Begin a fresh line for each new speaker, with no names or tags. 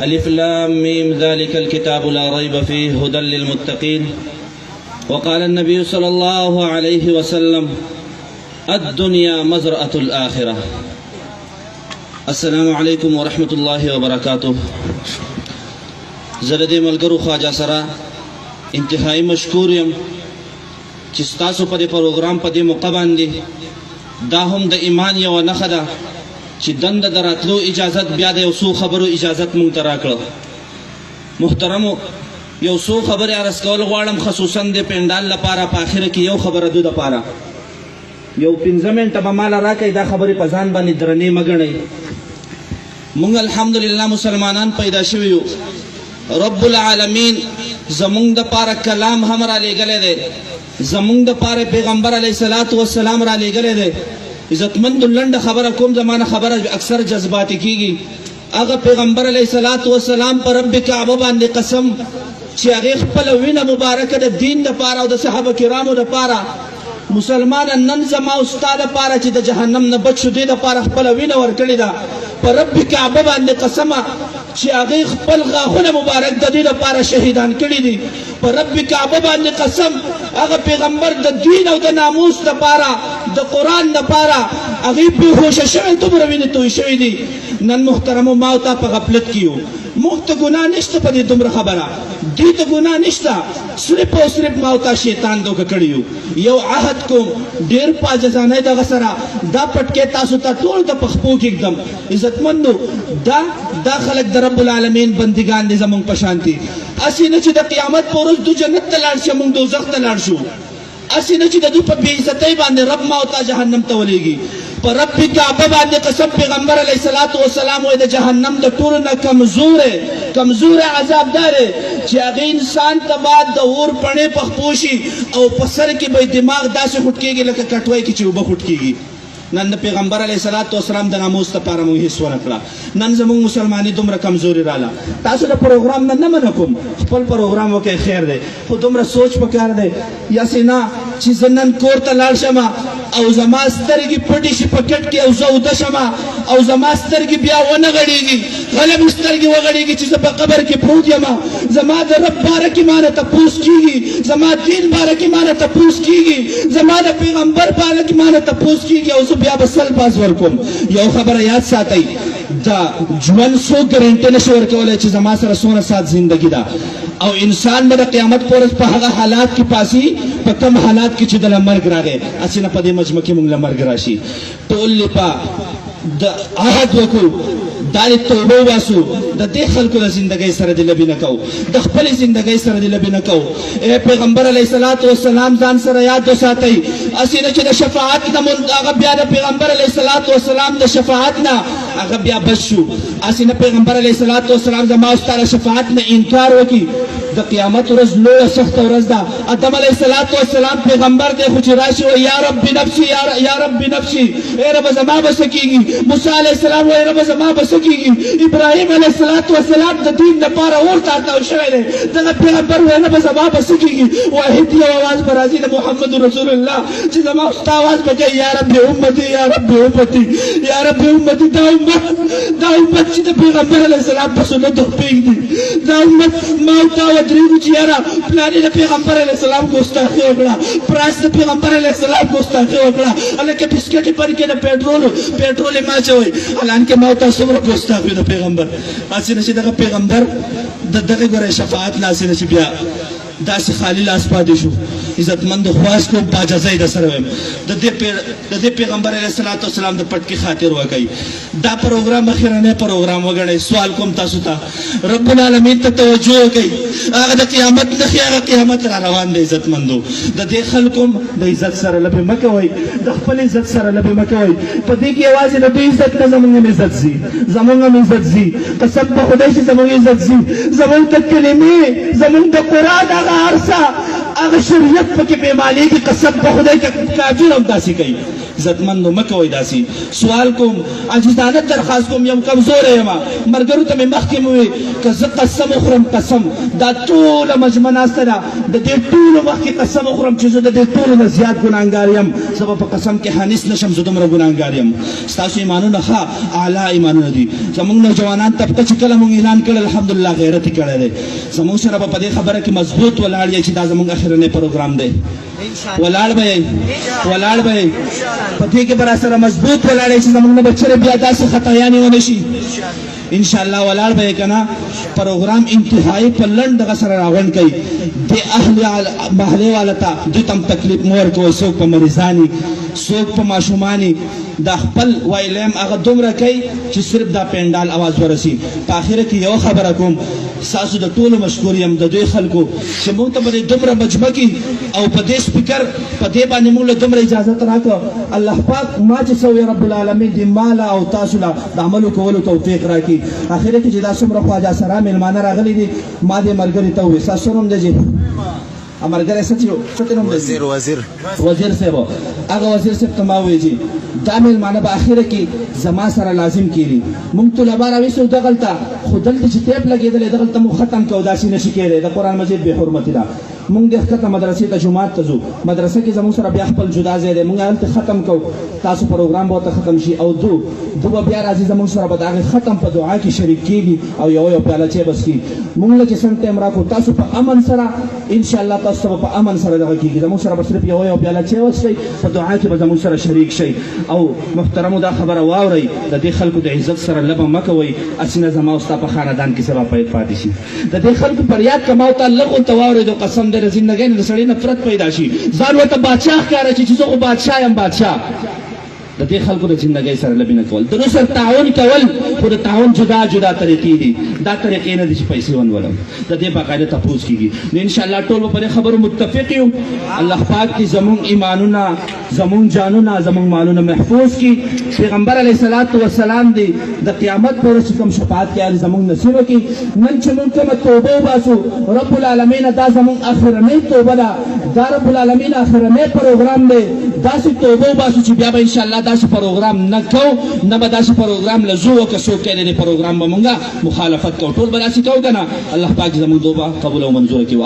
ألف لام ميم ذلك الكتاب لا ريب فيه هدى للمتقين. وقال النبي صلى الله عليه وسلم الدنيا مزرعة الآخرة. السلام عليكم ورحمة الله وبركاته. زردي ملګرو خواجه سره انتهایی مشکور یم چې ستاسو په دې پروګرام په دې موقع باندې دا هم د ایمان یوه نښه ده چې دنده د راتلو اجازت بیا د یو څو خبرو اجازت مونږ ته راکړه. محترمو، یو څو خبرې عرض کول غواړم، خصوصا د پنډال لپاره په آخره کې یو خبره دو دپاره یو 15 منټه به ماله راکئ. دا خبرې په ځان باندې درنې مه ګڼئ. مونږ الحمدلله مسلمانان پیدا شوي یو. رب العالمین زمونږ دپاره کلام هم را لیږلی دی، زمونږ دپاره پیغمبر علیه الصلاة والسلام را لیږلی دی. عزتمندو لنډه خبره کوم، زمانه خبره اکثر جذباتي کیږي. هغه پیغمبر علیه الصلاة والسلام په رب کعبه باندې قسم چې هغې خپله وینه مبارکه د دین دپاره او د صحابه کرامو دپاره مسلمانه نن زما او ستا دپاره چې د جهنم نه بچ شو دې دپاره خپله وینه ورکړې ده. په رب کعبه باندې قسمه چې هغې خپل غاښونه مبارک د دې دپاره شهیدان کړي دي. په رب کعبه باندې قسم هغه پیغمبر د دین او د ناموس دپاره د قرآن دپاره هغې بېهوشه شوی دومره وینې توی شوي دي. نن محترمو ما او تا په غفلت کې یو. موږ ته ګناه نشته په دې دومره خبره، دوی ته ګناه نشته، صرف او صرف ما او تا شیطان دوکه کړي یو. یو عهد کوم ډېر په عاجزانۍ دغه سره دا پټکې تاسو ته ټول د په خپو کې ږدم. عزتمندو، دا خلک د رب العالمین بندګان دي زمونږ په شان دي. هسې نه چې د قیامت په ورځ دوی جنت ته لاړ شي، موږ دوزخ ته لاړ شو. هسې نه چې د دوی په بې عزتۍ باندې رب ما او تا جهنم ته ولېږي. په رب کعبه باندې قسم پیغمبر علیه الصلاة والسلام وایي د جهنم د ټولو نه کمزوری عذاب دا دی چې هغې انسان ته بعد د اور پڼې په خپو شي او په سر کې به دماغ داسې خوټ کېږي لکه کټوۍ کې چې اوبه خوټ کېږي. نن د پیغمبر علیه الصلاة والسلام د ناموس دپاره موږ هېڅ ونه کړه. نن زموږ مسلماني دومره کمزوري راله. تاسو د پروګرام نه منع کوم، خپل پروګرام وکړئ، خیر دی، خو دومره سوچ پکار دی یاسې نه چې زه نن کور ته لاړ شم او زما سترګې پټې شي په کټ کې او زه اوده شم او زما سترګې بیا ونه غړېږي، غله مې سترګې وغړېږي چې زه په قبر کې پروت یم. زما د رب باره کې مانه تپوس کېږي، زما دین باره کې مانه تپوس کېږي، زما د پیغمبر باره کې مانه تپوس کېږي او زه بیا به سل پاس ورکوم. یو خبره یاد ساتئ، دا ژوند څوک ګرنټي نشي ورکولی چې زما سره څومره سات زندګي ده، او انسان به د قیامت په ورځ په هغه حالات کې پاسي په کوم حالات کې چې دله مرګ راغی. هسې نه په دې مجمع کې موږ له مرګ راشي. ټول لپا د عهد وکړو، دا دې توبه وباسو، د دې خلکو د زندګۍ سره دې لبې نه کوو، د خپلې زندګۍ سره دې لبې نه کوو. ای پیغمبر علیه الصلاة والسلام ځان سره یاد وساتئ. هسې نه چې د شفاعت نه هغه بیا د پیغمبر علیه الصلاة والسلام د شفاعت نه هغه بیا بچ شو. هسې نه پیغمبر علیه الصلاة والسلام زما او ستا د شفاعت نه انکار وکړي. د قیامت ورځ لویه سخته ورځ ده. آدم علیه الصلاة والسلام پیغمبر دی، خو چې راشي وایي یا رب نفسي یا رب نفسي، ای ربه زما به څه کېږي. موسی علیه السلام وایي ربه زما به څه کېږي. ابراهیم علیه الصلاة والسلام د دین دپاره اور ته اتاو شوی دی، دغه پیغمبر وایي ربه زما به څه کېږي. واحد یو اواز به راځي د محمد رسول الله چې زما او ستا اواز به کوي یا رب امتي یا رب امتي یا رب امتي. دا امت چې د پیغمبر علیه السلام په سنتو پرېږدي، دا امت ما او تا ودرېږو چې یاره پلانې د پیغمبر علیه السلام ګستاخي وکړه، پراس د پیغمبر علیه السلام ګستاخي وکړه، هلکه بسکټې پر کې د پېټرول یې ما اچوئ. حالانکې ما او تا څومره ګستاخ وي د پیغمبر. هسې نه چې دغه پیغمبر د دغې ګورئ شفاعت نه هسې نه چې بیا داسې خالی لاس پاتې شو. عزتمند خواست کوم په عاجزۍ در سره وایم د دې پیغمبر علیه الصلاة والسلام د پټکي خاطر وکړئ. دا پروګرام اخرنی پروګرام وګڼئ. سوال کوم تاسو ته، رب العالمین ته توجه وکړئ. هغه د قیامت نښې، هغه قیامت را روان دی. عزتمندو، د دې خلکو د عزت سره لبې مه کوئ، د خپل عزت سره لبې مه کوئ. په دې کې یوازې د دوی عزت نه زموږ هم عزت ځي، زموږ هم عزت ځي. قسم په خدای چې زموږ عزت ځي. زموږ د کلمې، زموږ د قرآن هغه هر څه، هغه شریعت پکې پېمانېږي. قسم په خدای که کافر هم داسې کوي. عزتمندو مکوئ داسې سوال کوم عاجزانه درخواست کوم یم کمزوری یم ملګرو ته مې مخکې مې وویل که زه قسم وخورم قسم دا ټوله مجمع ناسته ده د دې ټولو مخکې قسم وخورم چې زه د دې ټولو نه زیات ګناهګار یم زه به په قسم کې حانس نشم زه دومره ګناهګار یم ستاسو ایمانونه ښه اعلی ایمانونه دي زموږ نوجوانان طبقه چې کله موږ اعلان کړی الحمدلله غیرت یې کړی دی زموږ سره به په دې خبره کې مضبوط ولاړ یې چې دا زموږ اخرنی پروګرام دی ولاړ به یې په دې کې به راسره مضبوط ولاړ یې چې زموږ نه به چېرې بیا داسې خطایانې ونه شي انشاءالله ولاړ به یې که نه پروګرام انتهایی په لنډ دغه سره راغونډ کوي د اهل محلې والا ته دوی ته هم تکلیف مه ورکوئ څوک په مریضاني څوک په ماشوماني دا خپل ویلیم هغه دومره کوي چې صرف دا پینډال اواز ورسي په آخره کې یو خبره کوم ستاسو د ټولو مشکور یم د دوی خلکو چې موږ ته به دومره مجمع کې او په دې سپیکر په دې باندې موږ له دومره اجازت راکړه الله پاک ما چې څه وي رب العالمین دې ما له او تاسو له د عملو کولو توفیق راکړي آخره کې چې دا څومره خواجه سره میلمانه راغلي دي ما دې ملګري ته وویل ستاسو نوم دی ملګری څه نوم دی وزیر صاحب هغه وزیر صاحب ته ما وویل چې دا میلمانه به اخره کې زما سره لازم کېږي موږ طلبا راویستو دغلته خو دلته چې ټیپ لګېدلی دغلته موږ ختم کوو داسې نشي کېدی د قرآن مجید بې حرمتي ده موږ د ښکته مدرسې ته جومات ته ځو مدرسه کې زموږ سره بیا خپل جدا ځای دی موږ هلته ختم کوو تاسو پروګرام به ورته ختم شي او دو به بیا راځي زموږ سره به د هغې ختم په دعا کې شریک کېږي او یو پیاله چای بس کېږي موږ له چې سم ټایم راکړو تاسو په امن سره انشاءالله تاسو ته به په امن سره دغه کېږي زموږ سره به صرف یو پیاله چای وڅښئ په دعا کې به زموږ سره شریک شئ او محترمو دا خبره واورئ د دې خلکو د عزت سره لبه مه کوئ هسې نه زما او ستا په خاندان کې څه به پاتې شي د دې خلکو پر یاد که ما ورته لږ ورته واورېدو قسم دی د زندګۍ نه د سړي نفرت پیدا شي ځان ورته بادشاه ښکاره چې زه خو بادشاه یم بادشاه د دې خلکو د زندګۍ سره لبې نه کول د نو سره تعاون کول خو د تعاون جدا جدا طریقې دي دا طریقې نه دي چې پیسې ونولم د دې باقاعده تپوس کېږي نو انشاءالله ټول به په دې خبرو متفق یو الله پاک دې زموږ ایمانونه زموږ جانونه زموږ مالونه محفوظ کړي پیغمبر علیه الصلاة والسلام دې د قیامت په ورځ چې کوم شفاعت کوي زموږ نصیب کړي نن چې موږ کومه توبه وباسو رب العالمین دا زموږ اخرنۍ توبه ده دا رب العالمین اخرنۍ پروګرام دی داسې توبه وباسو چې بیا به انشاءالله داسې پروګرام نه کوو نه به داسې پروګرام له زو که څوک کوي د دې پروګرام به مونږ مخالفت کوو ټول به داسې کوو که نه الله پاک زموږ توبه قبول او منظوره کړي